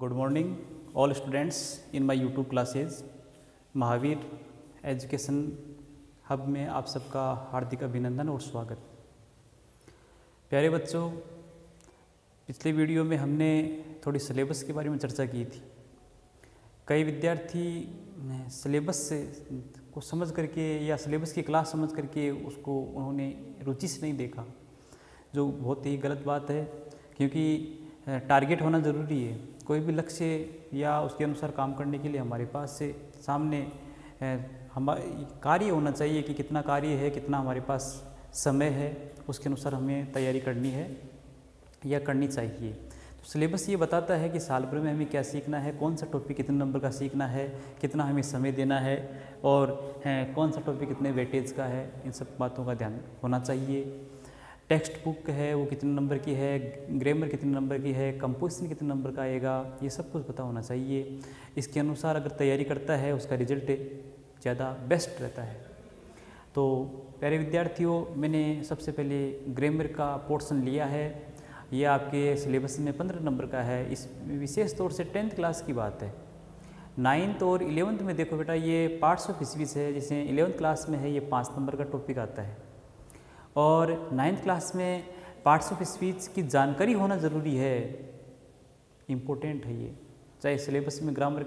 Good morning all students in my YouTube classes. Mahavir education hub में आप सबका हार्दिक अभिनंदन और स्वागत। प्यारे बच्चों, पिछले वीडियो में हमने थोड़ी सिलेबस के बारे में चर्चा की थी। कई विद्यार्थी सिलेबस को समझ करके या सिलेबस की क्लास समझ करके उसको उन्होंने रुचि से नहीं देखा, जो बहुत ही गलत बात है, क्योंकि टारगेट होना ज़रूरी है। कोई भी लक्ष्य या उसके अनुसार काम करने के लिए हमारे पास से सामने हमारा कार्य होना चाहिए कि कितना कार्य है, कितना हमारे पास समय है, उसके अनुसार हमें तैयारी करनी है या करनी चाहिए। तो सिलेबस ये बताता है कि साल भर में हमें क्या सीखना है, कौन सा टॉपिक कितने नंबर का सीखना है, कितना हमें समय देना है और कौन सा टॉपिक कितने वेटेज का है। इन सब बातों का ध्यान होना चाहिए। टेक्स्ट बुक है वो कितने नंबर की है, ग्रामर कितने नंबर की है, कंपोजिशन कितने नंबर का आएगा, ये सब कुछ पता होना चाहिए। इसके अनुसार अगर तैयारी करता है उसका रिजल्ट ज़्यादा बेस्ट रहता है। तो प्यारे विद्यार्थियों, मैंने सबसे पहले ग्रामर का पोर्शन लिया है। ये आपके सिलेबस में 15 नंबर का है। इस विशेष तौर से 10th क्लास की बात है। 9th और 11th में देखो बेटा, ये पार्ट्स ऑफ स्पीच है। जैसे 11th क्लास में है, ये 5 नंबर का टॉपिक आता है और 9th क्लास में पार्ट्स ऑफ स्पीच की जानकारी होना ज़रूरी है, इम्पोर्टेंट है ये। चाहे सिलेबस में ग्रामर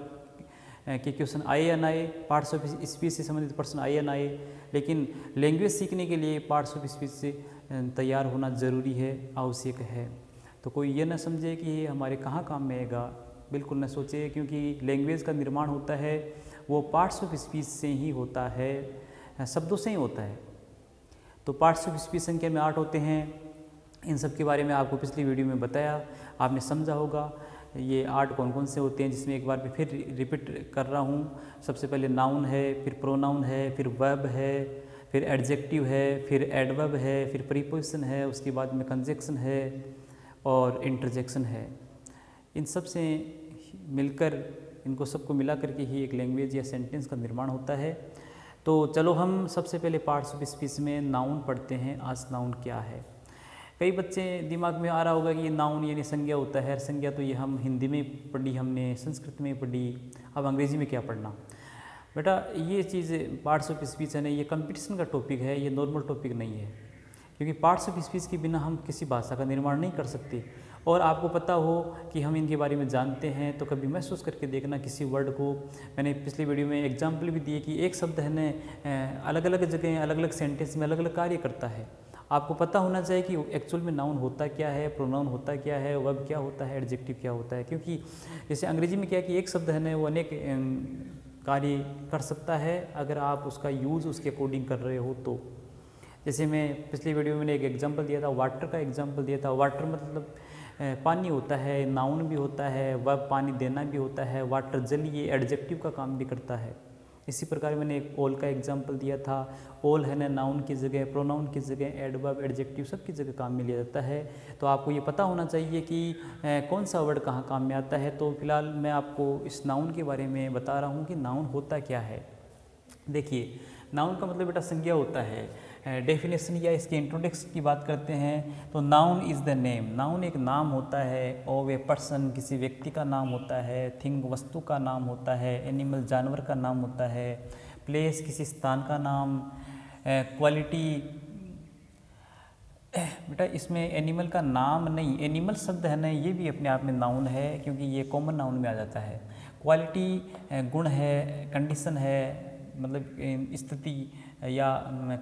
के क्वेश्चन आए या ना आए, पार्ट्स ऑफ स्पीच से संबंधित प्रश्न आए या ना आए, लेकिन लैंग्वेज सीखने के लिए पार्ट्स ऑफ स्पीच से तैयार होना ज़रूरी है, आवश्यक है। तो कोई ये ना समझे कि ये हमारे कहाँ काम में आएगा, बिल्कुल न सोचे, क्योंकि लैंग्वेज का निर्माण होता है वो पार्ट्स ऑफ स्पीच से ही होता है, शब्दों से ही होता है। तो पार्ट्स ऑफ स्पीच संख्या में 8 होते हैं। इन सब के बारे में आपको पिछली वीडियो में बताया, आपने समझा होगा ये 8 कौन कौन से होते हैं, जिसमें एक बार मैं फिर रिपीट कर रहा हूँ। सबसे पहले नाउन है, फिर प्रोनाउन है, फिर वर्ब है, फिर एडजेक्टिव है, फिर एडवर्ब है, फिर प्रीपोजिशन है, उसके बाद में कंजक्शन है और इंटरजेक्शन है। इन सब से मिलकर, इनको सबको मिला करके ही एक लैंग्वेज या सेंटेंस का निर्माण होता है। तो चलो हम सबसे पहले पार्ट्स ऑफ स्पीच में नाउन पढ़ते हैं। आज नाउन क्या है? कई बच्चे दिमाग में आ रहा होगा कि ये नाउन यानी संज्ञा होता है। संज्ञा तो ये हम हिंदी में पढ़ी, हमने संस्कृत में पढ़ी, अब अंग्रेजी में क्या पढ़ना? बेटा ये चीज़ पार्ट्स ऑफ स्पीच है ना, ये कंपटीशन का टॉपिक है, ये नॉर्मल टॉपिक नहीं है। क्योंकि पार्ट्स ऑफ स्पीच के बिना हम किसी भाषा का निर्माण नहीं कर सकते। और आपको पता हो कि हम इनके बारे में जानते हैं, तो कभी महसूस करके देखना किसी वर्ड को। मैंने पिछली वीडियो में एग्जाम्पल भी दिए कि एक शब्द है ना अलग अलग जगह अलग अलग सेंटेंस में अलग अलग कार्य करता है। आपको पता होना चाहिए कि एक्चुअल में नाउन होता क्या है, प्रोनाउन होता क्या है, वर्ब क्या होता है, एडजेक्टिव क्या होता है। क्योंकि जैसे अंग्रेजी में क्या है कि एक शब्द है ना वो अनेक कार्य कर सकता है, अगर आप उसका यूज़ उसके अकॉर्डिंग कर रहे हो तो। जैसे मैं पिछली वीडियो में मैंने एक एग्जांपल दिया था, वाटर का एग्जांपल दिया था। वाटर मतलब पानी होता है, नाउन भी होता है, वर्ब पानी देना भी होता है, वाटर जल ये एडजेक्टिव का काम भी करता है। इसी प्रकार मैंने एक ऑल का एग्जांपल दिया था। ऑल है ना नाउन की जगह, प्रोनाउन की जगह, एडवर्ब, एडजेक्टिव सब की जगह काम में लिया जाता है। तो आपको ये पता होना चाहिए कि कौन सा वर्ड कहाँ काम में आता है। तो फिलहाल मैं आपको इस नाउन के बारे में बता रहा हूँ कि नाउन होता क्या है। देखिए, नाउन का मतलब बेटा संज्ञा होता है। डेफिनेशन या इसके इंट्रोडक्शन की बात करते हैं तो noun is the name. Noun एक नाम होता है। ऑफ ए पर्सन, किसी व्यक्ति का नाम होता है। थिंग, वस्तु का नाम होता है। एनिमल, जानवर का नाम होता है। प्लेस, किसी स्थान का नाम। क्वालिटी, बेटा इसमें एनिमल का नाम नहीं, एनिमल शब्द है ना ये भी अपने आप में नाउन है, क्योंकि ये कॉमन नाउन में आ जाता है। क्वालिटी गुण है, कंडीशन है, मतलब स्थिति या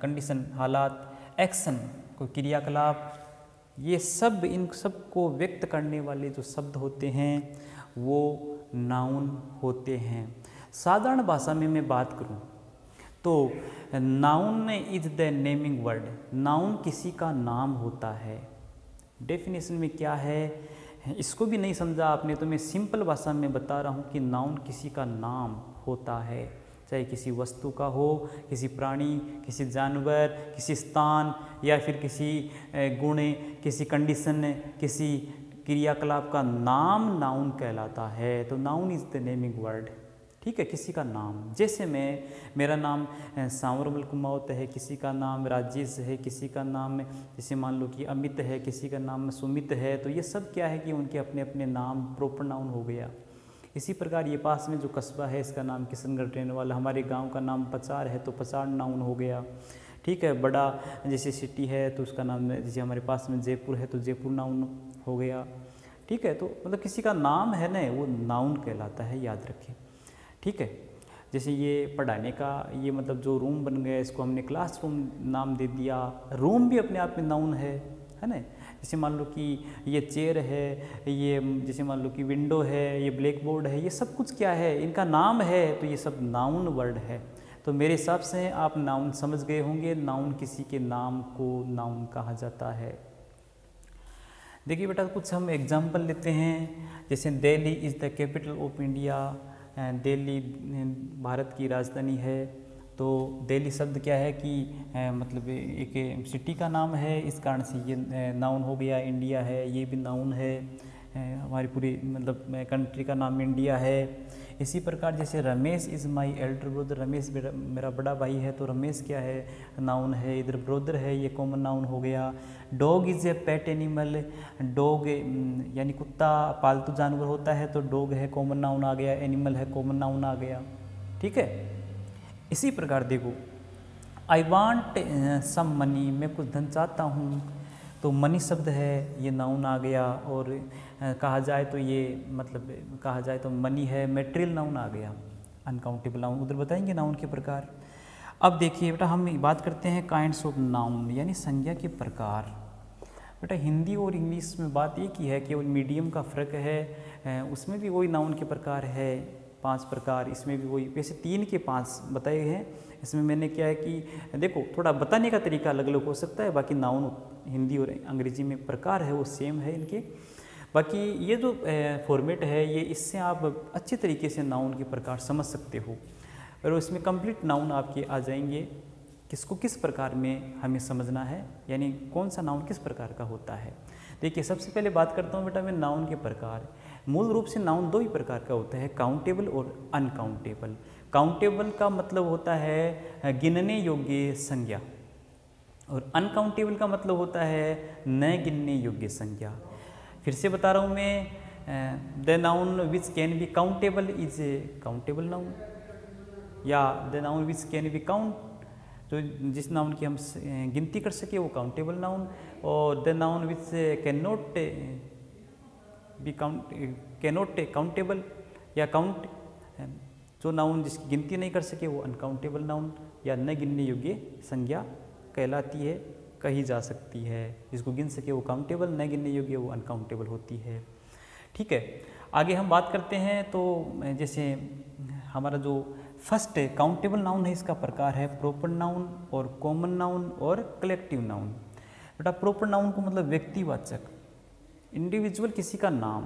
कंडीशन, हालात। एक्शन, कोई क्रियाकलाप, ये सब, इन सब को व्यक्त करने वाले जो शब्द होते हैं वो नाउन होते हैं। साधारण भाषा में मैं बात करूं तो noun is the naming word. Noun किसी का नाम होता है। डेफिनेशन में क्या है इसको भी नहीं समझा आपने, तो मैं सिंपल भाषा में बता रहा हूँ कि नाउन किसी का नाम होता है, चाहे किसी वस्तु का हो, किसी प्राणी, किसी जानवर, किसी स्थान, या फिर किसी गुण, किसी कंडीशन, किसी क्रियाकलाप का नाम नाउन कहलाता है। तो noun is the naming word. ठीक है, किसी का नाम, जैसे मेरा नाम सांवरमल कुमावत है, किसी का नाम राजेश है, किसी का नाम जैसे मान लो कि अमित है, किसी का नाम सुमित है, तो ये सब क्या है कि उनके अपने अपने नाम प्रॉपर नाउन हो गया। इसी प्रकार ये पास में जो कस्बा है इसका नाम किशनगढ़ ट्रेनवाल, हमारे गांव का नाम पचार है तो पचार नाउन हो गया। ठीक है, बड़ा जैसे सिटी है तो उसका नाम, जैसे हमारे पास में जयपुर है तो जयपुर नाउन हो गया। ठीक है, तो मतलब किसी का नाम है ना वो नाउन कहलाता है, याद रखें। ठीक है, जैसे ये पढ़ाने का ये मतलब जो रूम बन गया इसको हमने क्लासरूम नाम दे दिया, रूम भी अपने आप में नाउन है ना। जैसे मान लो कि ये चेयर है, ये जैसे मान लो कि विंडो है, ये ब्लैक बोर्ड है, ये सब कुछ क्या है, इनका नाम है, तो ये सब नाउन वर्ड है। तो मेरे हिसाब से आप नाउन समझ गए होंगे, नाउन किसी के नाम को नाउन कहा जाता है। देखिए बेटा कुछ हम एग्जाम्पल लेते हैं, जैसे Delhi is the capital of India, Delhi Bharat की राजधानी है। तो दिल्ली शब्द क्या है कि मतलब एक सिटी का नाम है, इस कारण से ये नाउन हो गया। इंडिया है, ये भी नाउन है, हमारी पूरी मतलब कंट्री का नाम इंडिया है। इसी प्रकार जैसे Ramesh is my elder brother, Ramesh मेरा बड़ा भाई है तो रमेश क्या है, नाउन है। इधर ब्रदर है, ये कॉमन नाउन हो गया। Dog is a pet animal, dog यानी कुत्ता पालतू जानवर होता है तो डॉग है, कॉमन नाउन आ गया। एनिमल है, कॉमन नाउन आ गया। ठीक है, इसी प्रकार देखो, आई वांट सम मनी, मैं कुछ धन चाहता हूँ, तो मनी शब्द है, ये नाउन आ गया। और कहा जाए तो ये मतलब कहा जाए तो मनी है, मेटेरियल नाउन आ गया। अनकाउंटेबल नाउन उधर बताएंगे नाउन के प्रकार। अब देखिए बेटा हम बात करते हैं काइंड्स ऑफ नाउन, यानी संज्ञा के प्रकार। बेटा हिंदी और इंग्लिश में बात एक ही है, केवल मीडियम का फ़र्क है। उसमें भी वही नाउन के प्रकार है, 5 प्रकार, इसमें भी वही। वैसे 3 के 5 बताए हैं। इसमें मैंने क्या है कि देखो थोड़ा बताने का तरीका अलग अलग हो सकता है, बाकी नाउन हिंदी और अंग्रेजी में प्रकार है वो सेम है इनके। बाकी ये जो फॉर्मेट है ये, इससे आप अच्छे तरीके से नाउन के प्रकार समझ सकते हो, और इसमें कंप्लीट नाउन आपके आ जाएंगे, किसको किस प्रकार में हमें समझना है, यानी कौन सा नाउन किस प्रकार का होता है। देखिए सबसे पहले बात करता हूँ बेटा मैं नाउन के प्रकार। मूल रूप से नाउन 2 ही प्रकार का होता है, काउंटेबल और अनकाउंटेबल। काउंटेबल का मतलब होता है गिनने योग्य संज्ञा, और अनकाउंटेबल का मतलब होता है न गिनने योग्य संज्ञा। फिर से बता रहा हूँ मैं, the noun which can be countable is a countable noun, या the noun which can be count, तो जिस नाउन की हम गिनती कर सके वो काउंटेबल नाउन। और the noun which can not be countable या काउंट, जो नाउन जिसकी गिनती नहीं कर सके वो अनकाउंटेबल नाउन या न गिनने योग्य संज्ञा कहलाती है, कही जा सकती है। जिसको गिन सके वो काउंटेबल, न गिनने योग्य वो अनकाउंटेबल होती है। ठीक है, आगे हम बात करते हैं। तो जैसे हमारा जो फर्स्ट काउंटेबल नाउन है इसका प्रकार है प्रॉपर नाउन और कॉमन नाउन और कलेक्टिव नाउन। बेटा प्रॉपर नाउन को मतलब व्यक्तिवाचक, इंडिविजुअल किसी का नाम,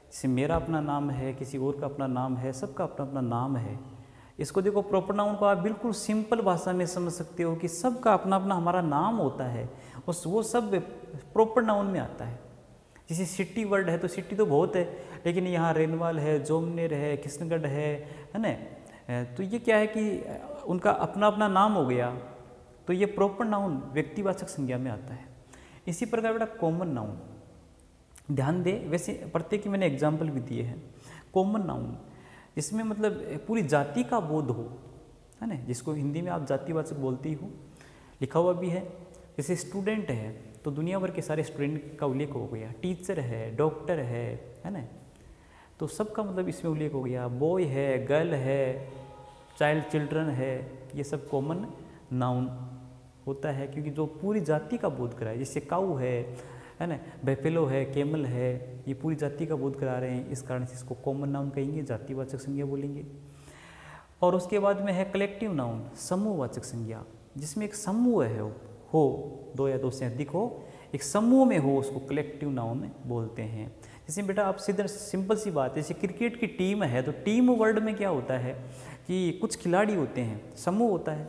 जैसे मेरा अपना नाम है, किसी और का अपना नाम है, सबका अपना अपना नाम है। इसको देखो प्रॉपर नाउन को आप बिल्कुल सिंपल भाषा में समझ सकते हो कि सबका अपना अपना हमारा नाम होता है, वो सब प्रॉपर नाउन में आता है। जैसे सिटी वर्ड है तो सिटी तो बहुत है, लेकिन यहाँ रेनवाल है, जोमनेर है, किशनगढ़ है ना, तो ये क्या है कि उनका अपना अपना नाम हो गया, तो ये प्रॉपर नाउन व्यक्तिवाचक संज्ञा में आता है। इसी प्रकार बेटा कॉमन नाउन, ध्यान दे, वैसे प्रत्येक की मैंने एग्जाम्पल भी दिए हैं। कॉमन नाउन इसमें मतलब पूरी जाति का बोध हो, है ना, जिसको हिंदी में आप जातिवाचक बोलते ही हो, लिखा हुआ भी है। जैसे स्टूडेंट है तो दुनिया भर के सारे स्टूडेंट का उल्लेख हो गया, टीचर है, डॉक्टर है ना, तो सबका मतलब इसमें उल्लेख हो गया। बॉय है, गर्ल है, चिल्ड्रन है, ये सब कॉमन नाउन होता है, क्योंकि जो पूरी जाति का बोध कराए। जैसे काऊ है ना, बेफेलो है, कैमल है, ये पूरी जाति का बोध करा रहे हैं, इस कारण से इसको कॉमन नाउन कहेंगे, जातिवाचक संज्ञा बोलेंगे। और उसके बाद में है कलेक्टिव नाउन, समूहवाचक संज्ञा, जिसमें एक समूह है हो, 2 या 2 से अधिक हो, एक समूह में हो, उसको कलेक्टिव नाउन बोलते हैं। जैसे बेटा आप सीधे सिंपल सी बात है, जैसे क्रिकेट की टीम है तो टीम वर्ड में क्या होता है कि कुछ खिलाड़ी होते हैं, समूह होता है।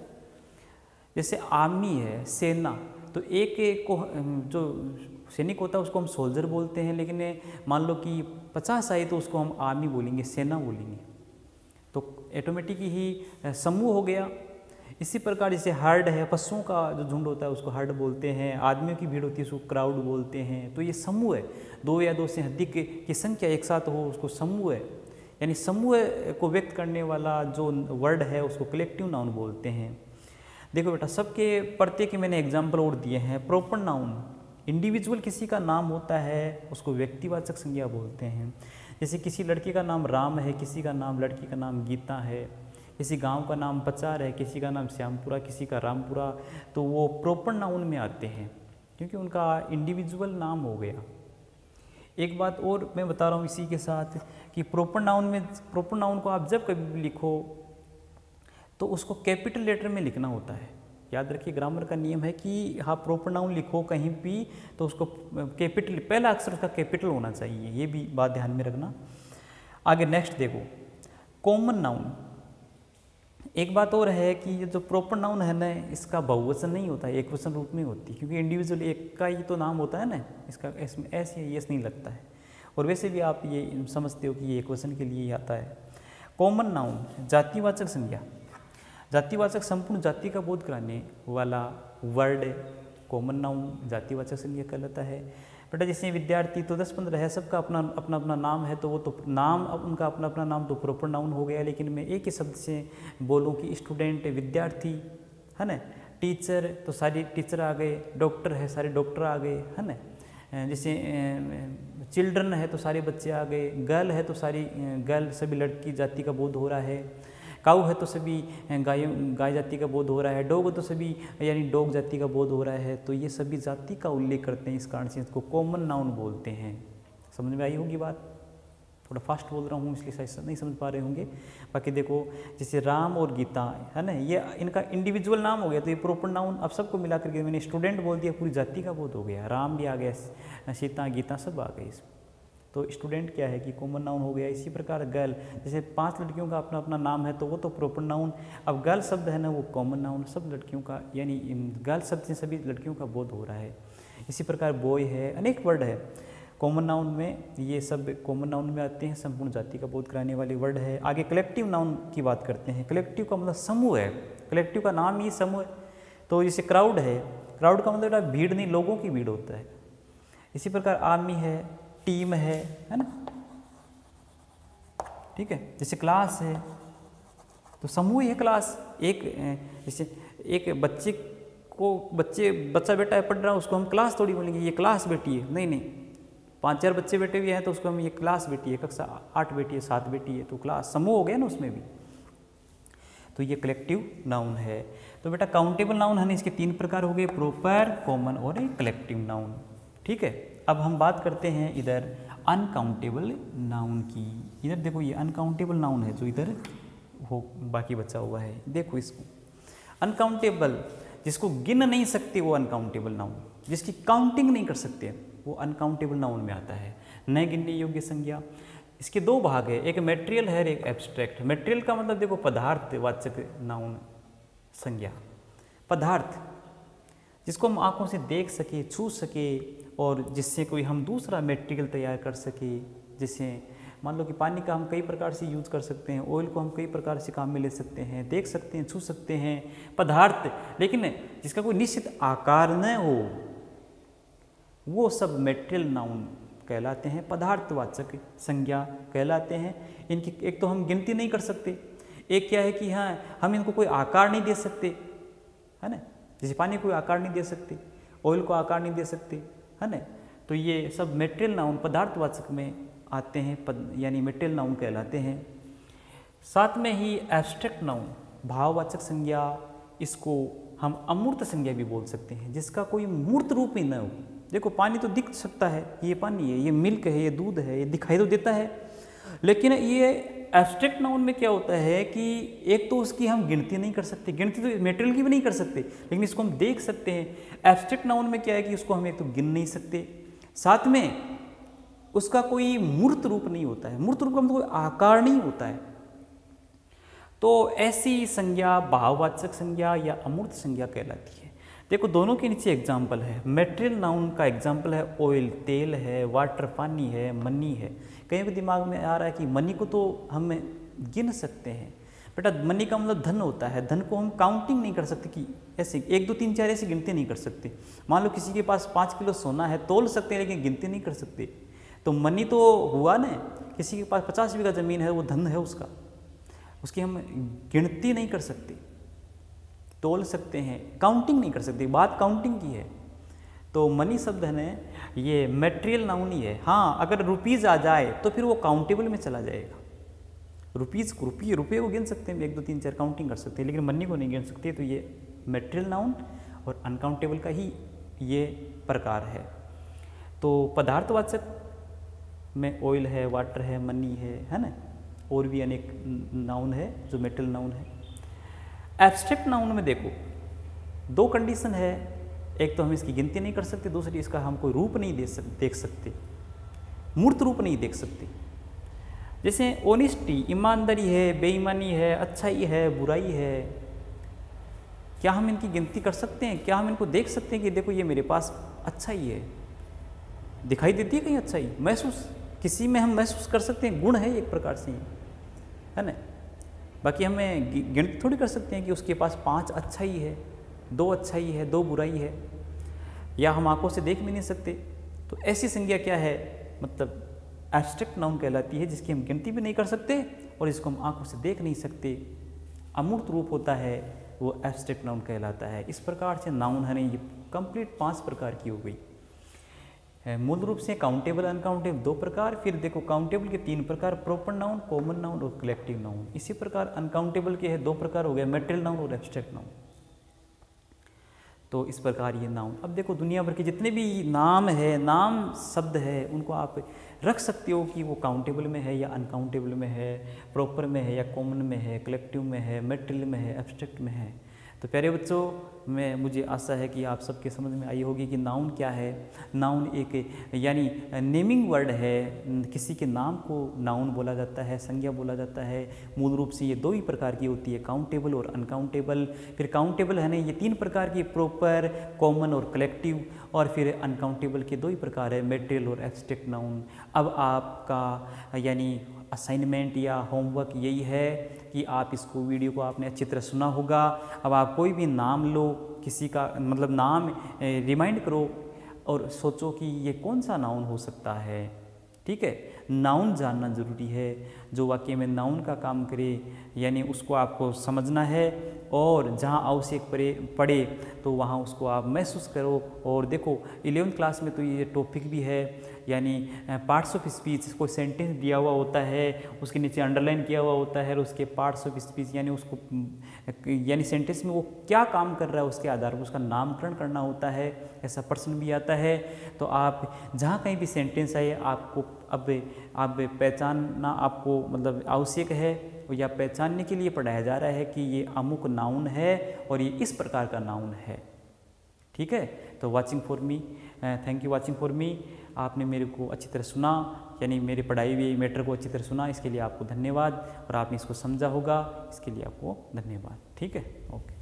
जैसे आर्मी है, सेना, तो एक को जो सैनिक होता है उसको हम सोल्जर बोलते हैं, लेकिन मान लो कि 50 आए तो उसको हम आर्मी बोलेंगे, सेना बोलेंगे। तो ऑटोमेटिक ही समूह हो गया। इसी प्रकार जैसे हर्ड है, पशुओं का जो झुंड होता है उसको हर्ड बोलते हैं, आदमियों की भीड़ होती है उसको क्राउड बोलते हैं। तो ये समूह है, दो या दो से अधिक की संख्या एक साथ हो उसको समूह है। यानी समूह को व्यक्त करने वाला जो वर्ड है उसको कलेक्टिव नाउन बोलते हैं। देखो बेटा, सबके प्रत्येक मैंने एग्जाम्पल और दिए हैं। प्रॉपर नाउन, इंडिविजुअल किसी का नाम होता है उसको व्यक्तिवाचक संज्ञा बोलते हैं। जैसे किसी लड़के का नाम राम है, किसी का नाम लड़की का नाम गीता है, किसी गांव का नाम पचार है, किसी का नाम श्यामपुरा, किसी का रामपुरा, तो वो प्रॉपर नाउन में आते हैं क्योंकि उनका इंडिविजुअल नाम हो गया। एक बात और मैं बता रहा हूँ इसी के साथ कि प्रॉपर नाउन को आप जब कभी भी लिखो तो उसको कैपिटल लेटर में लिखना होता है। याद रखिए, ग्रामर का नियम है कि हाँ प्रॉपर नाउन लिखो कहीं भी तो उसको कैपिटल, पहला अक्षर उसका कैपिटल होना चाहिए, ये भी बात ध्यान में रखना। आगे नेक्स्ट देखो, कॉमन नाउन। एक बात और है कि ये जो प्रॉपर नाउन है ना, इसका बहुवचन नहीं होता है, एक वचन रूप में होती है, क्योंकि इंडिविजुअल एक का ही तो नाम होता है ना, इसका इसमें ऐसे यस नहीं लगता है। और वैसे भी आप ये समझते हो कि ये एक वचन के लिए ही आता है। कॉमन नाउन, जातिवाचक संज्ञा। जातिवाचक संपूर्ण जाति का बोध कराने वाला वर्ड कॉमन नाउन जातिवाचक संज्ञा कहलाता है। बेटा जैसे विद्यार्थी तो 10-15 है, सबका अपना अपना नाम है, तो वो तो नाम, अब उनका अपना अपना नाम तो प्रॉपर नाउन हो गया। लेकिन मैं एक ही शब्द से बोलूँ कि स्टूडेंट, विद्यार्थी है ना, टीचर तो सारी टीचर आ गए, डॉक्टर है सारे डॉक्टर आ गए, है ना। जैसे चिल्ड्रन है तो सारे बच्चे आ गए, गर्ल है तो सारी गर्ल, सभी लड़की जाति का बोध हो रहा है। काऊ है तो सभी गाय जाति का बोध हो रहा है। डॉग तो सभी यानी डॉग जाति का बोध हो रहा है। तो ये सभी जाति का उल्लेख करते हैं, इस कारण से इसको कॉमन नाउन बोलते हैं। समझ में आई होगी बात? थोड़ा फास्ट बोल रहा हूँ इसलिए शायद नहीं समझ पा रहे होंगे। बाकी देखो, जैसे राम और गीता है ना, ये इनका इंडिविजुअल नाम हो गया, तो ये प्रॉपर नाउन। अब सबको मिला करके मैंने स्टूडेंट बोल दिया, पूरी जाति का बोध हो गया। राम भी आ गया, सीता गीता सब आ गए इसमें। तो स्टूडेंट क्या है कि कॉमन नाउन हो गया। इसी प्रकार गर्ल, जैसे 5 लड़कियों का अपना अपना नाम है तो वो तो प्रॉपर नाउन। अब गर्ल शब्द है ना, वो कॉमन नाउन, सब लड़कियों का, यानी गर्ल शब्द से सभी लड़कियों का बोध हो रहा है। इसी प्रकार बॉय है, अनेक वर्ड है कॉमन नाउन में, ये सब कॉमन नाउन में आते हैं, संपूर्ण जाति का बोध कराने वाले वर्ड है। आगे कलेक्टिव नाउन की बात करते हैं। कलेक्टिव का मतलब समूह है, कलेक्टिव का नाम ही समूह है। तो जैसे क्राउड है, क्राउड का मतलब भीड़ नहीं, लोगों की भीड़ होता है। इसी प्रकार आर्मी है, टीम है ना, ठीक है। जैसे क्लास है तो समूह है क्लास। एक जैसे एक बच्चा बेटा है पढ़ रहा है, उसको हम क्लास थोड़ी बोलेंगे ये क्लास बेटी है, नहीं नहीं। 5-4 बच्चे बैठे हुए हैं तो उसको हम ये क्लास बेटी है, कक्षा 8 बेटी है, 7 बेटी है, तो क्लास समूह हो गया ना उसमें भी। तो ये कलेक्टिव नाउन है। तो बेटा काउंटेबल नाउन है ना, इसके 3 प्रकार हो गए, प्रॉपर, कॉमन और एक कलेक्टिव नाउन, ठीक है। अब हम बात करते हैं इधर अनकाउंटेबल नाउन की। इधर देखो, ये अनकाउंटेबल नाउन है जो इधर हो बाकी बचा हुआ है। देखो इसको, अनकाउंटेबल, जिसको गिन नहीं सकते वो अनकाउंटेबल नाउन, जिसकी काउंटिंग नहीं कर सकते वो अनकाउंटेबल नाउन में आता है। न गिनने योग्य संज्ञा। इसके 2 भाग है, एक मेटेरियल है, एक एब्स्ट्रैक्ट। मेटेरियल का मतलब देखो पदार्थवाचक नाउन संज्ञा, पदार्थ जिसको हम आंखों से देख सके, छू सके, और जिससे कोई हम दूसरा मटेरियल तैयार कर सके। जैसे मान लो कि पानी का हम कई प्रकार से यूज कर सकते हैं, ऑयल को हम कई प्रकार से काम में ले सकते हैं, देख सकते हैं, छू सकते हैं, पदार्थ। लेकिन जिसका कोई निश्चित आकार न हो वो सब मटेरियल नाउन कहलाते हैं, पदार्थवाचक संज्ञा कहलाते हैं। इनकी एक तो हम गिनती नहीं कर सकते, एक क्या है कि हाँ हम इनको कोई आकार नहीं दे सकते, है ना। जैसे पानी को आकार नहीं दे सकते, ऑयल को आकार नहीं दे सकते, है ना। तो ये सब मटेरियल नाउन पदार्थवाचक में आते हैं, यानी मटेरियल नाउन कहलाते हैं। साथ में ही एब्स्ट्रैक्ट नाउन, भाववाचक संज्ञा, इसको हम अमूर्त संज्ञा भी बोल सकते हैं, जिसका कोई मूर्त रूप ही न हो। देखो पानी तो दिख सकता है, ये पानी है, ये मिल्क है, ये दूध है, ये दिखाई तो देता है। लेकिन ये एब्स्ट्रैक्ट नाउन में क्या होता है कि एक तो उसकी हम गिनती नहीं कर सकते, गिनती तो मटेरियल की भी नहीं कर सकते, लेकिन इसको हम देख सकते हैं। एब्स्ट्रैक्ट नाउन में क्या है कि उसको हम एक तो गिन नहीं सकते, साथ में उसका कोई मूर्त रूप नहीं होता है, मूर्त रूप का मतलब कोई आकार नहीं होता है। तो ऐसी संज्ञा भाववाचक संज्ञा या अमूर्त संज्ञा कहलाती है। देखो दोनों के नीचे एग्जाम्पल है। मटेरियल नाउन का एग्जाम्पल है ऑयल, तेल है, वाटर पानी है, मनी है। कहीं भी दिमाग में आ रहा है कि मनी को तो हम गिन सकते हैं। बेटा मनी का मतलब धन होता है, धन को हम काउंटिंग नहीं कर सकते कि ऐसे 1 2 3 4 ऐसे गिनती नहीं कर सकते। मान लो किसी के पास 5 किलो सोना है, तोल सकते हैं लेकिन गिनती नहीं कर सकते। तो मनी तो हुआ ना, किसी के पास 50 बीघा ज़मीन है, वो धन है उसका, उसकी हम गिनती नहीं कर सकते, तोल सकते हैं, काउंटिंग नहीं कर सकते। बात काउंटिंग की है। तो मनी शब्द है ना, ये मटेरियल नाउन ही है। हाँ, अगर रुपीज़ आ जाए तो फिर वो काउंटेबल में चला जाएगा। रुपीज़ को रुपये को गिन सकते हैं, 1 2 3 4 काउंटिंग कर सकते हैं, लेकिन मनी को नहीं गिन सकते। तो ये मटेरियल नाउन और अनकाउंटेबल का ही ये प्रकार है। तो पदार्थवाचक में ऑयल है, वाटर है, मनी है ना, और भी अनेक नाउन है जो मेटल नाउन है। एब्स्ट्रैक्ट नाउन में देखो 2 कंडीशन है, एक तो हम इसकी गिनती नहीं कर सकते, दूसरी इसका हम कोई रूप नहीं देख सकते, मूर्त रूप नहीं देख सकते। जैसे ऑनेस्टी, ईमानदारी है, बेईमानी है, अच्छाई है, बुराई है, क्या हम इनकी गिनती कर सकते हैं? क्या हम इनको देख सकते हैं कि देखो ये मेरे पास अच्छाई है, दिखाई देती है कहीं अच्छाई, महसूस किसी में हम महसूस कर सकते हैं, गुण है एक प्रकार से, है ना। बाकी हमें गिनती थोड़ी कर सकते हैं कि उसके पास 5 अच्छाई है, 2 अच्छाई है, 2 बुराई है, या हम आंखों से देख भी नहीं सकते। तो ऐसी संज्ञा क्या है, मतलब एब्स्ट्रैक्ट नाउन कहलाती है, जिसकी हम गिनती भी नहीं कर सकते और इसको हम आंखों से देख नहीं सकते, अमूर्त रूप होता है, वो एब्स्ट्रैक्ट नाउन कहलाता है। इस प्रकार से नाउन है ये कंप्लीट 5 प्रकार की हो गई। मूल रूप से काउंटेबल अनकाउंटेबल 2 प्रकार, फिर देखो काउंटेबल के 3 प्रकार, प्रॉपर नाउन, कॉमन नाउन और कलेक्टिव नाउन। इसी प्रकार अनकाउंटेबल के है 2 प्रकार हो गए, मटेरियल नाउन और एब्स्ट्रैक्ट नाउन। तो इस प्रकार ये नाउन, अब देखो दुनिया भर के जितने भी नाम है, नाम शब्द है, उनको आप रख सकते हो कि वो काउंटेबल में है या अनकाउंटेबल में है, प्रॉपर में है या कॉमन में है, कलेक्टिव में है, मटेरियल में है, एब्स्ट्रैक्ट में है। तो प्यारे बच्चों, मुझे आशा है कि आप सबके समझ में आई होगी कि नाउन क्या है। नाउन एक यानी नेमिंग वर्ड है, किसी के नाम को नाउन बोला जाता है, संज्ञा बोला जाता है। मूल रूप से ये 2 ही प्रकार की होती है, काउंटेबल और अनकाउंटेबल। फिर काउंटेबल है ना, ये 3 प्रकार की, प्रॉपर, कॉमन और कलेक्टिव। और फिर अनकाउंटेबल के 2 ही प्रकार है, मटेरियल और एब्स्ट्रैक्ट नाउन। अब आपका यानी असाइनमेंट या होमवर्क यही है कि आप इसको वीडियो को आपने अच्छी तरह सुना होगा। अब आप कोई भी नाम लो, किसी का मतलब नाम रिमाइंड करो और सोचो कि ये कौन सा नाउन हो सकता है। ठीक है, नाउन जानना ज़रूरी है, जो वाक्य में नाउन का काम करे, यानी उसको आपको समझना है और जहाँ आवश्यक पड़े तो वहाँ उसको आप महसूस करो। और देखो 11th क्लास में तो ये टॉपिक भी है, यानी पार्ट्स ऑफ स्पीच, कोई सेंटेंस दिया हुआ होता है, उसके नीचे अंडरलाइन किया हुआ होता है और उसके पार्ट्स ऑफ स्पीच यानी उसको यानी सेंटेंस में वो क्या काम कर रहा है उसके आधार पर उसका नामकरण करना होता है। ऐसा प्रश्न भी आता है। तो आप जहाँ कहीं भी सेंटेंस आए आपको अब पहचानना आपको मतलब आवश्यक है, या पहचानने के लिए पढ़ाया जा रहा है कि ये अमुक नाउन है और ये इस प्रकार का नाउन है। ठीक है, तो watching for me, thank you watching for me. आपने मेरे को अच्छी तरह सुना, यानी मेरे पढ़ाई हुई मैटर को अच्छी तरह सुना, इसके लिए आपको धन्यवाद। और आपने इसको समझा होगा, इसके लिए आपको धन्यवाद। ठीक है, ओके।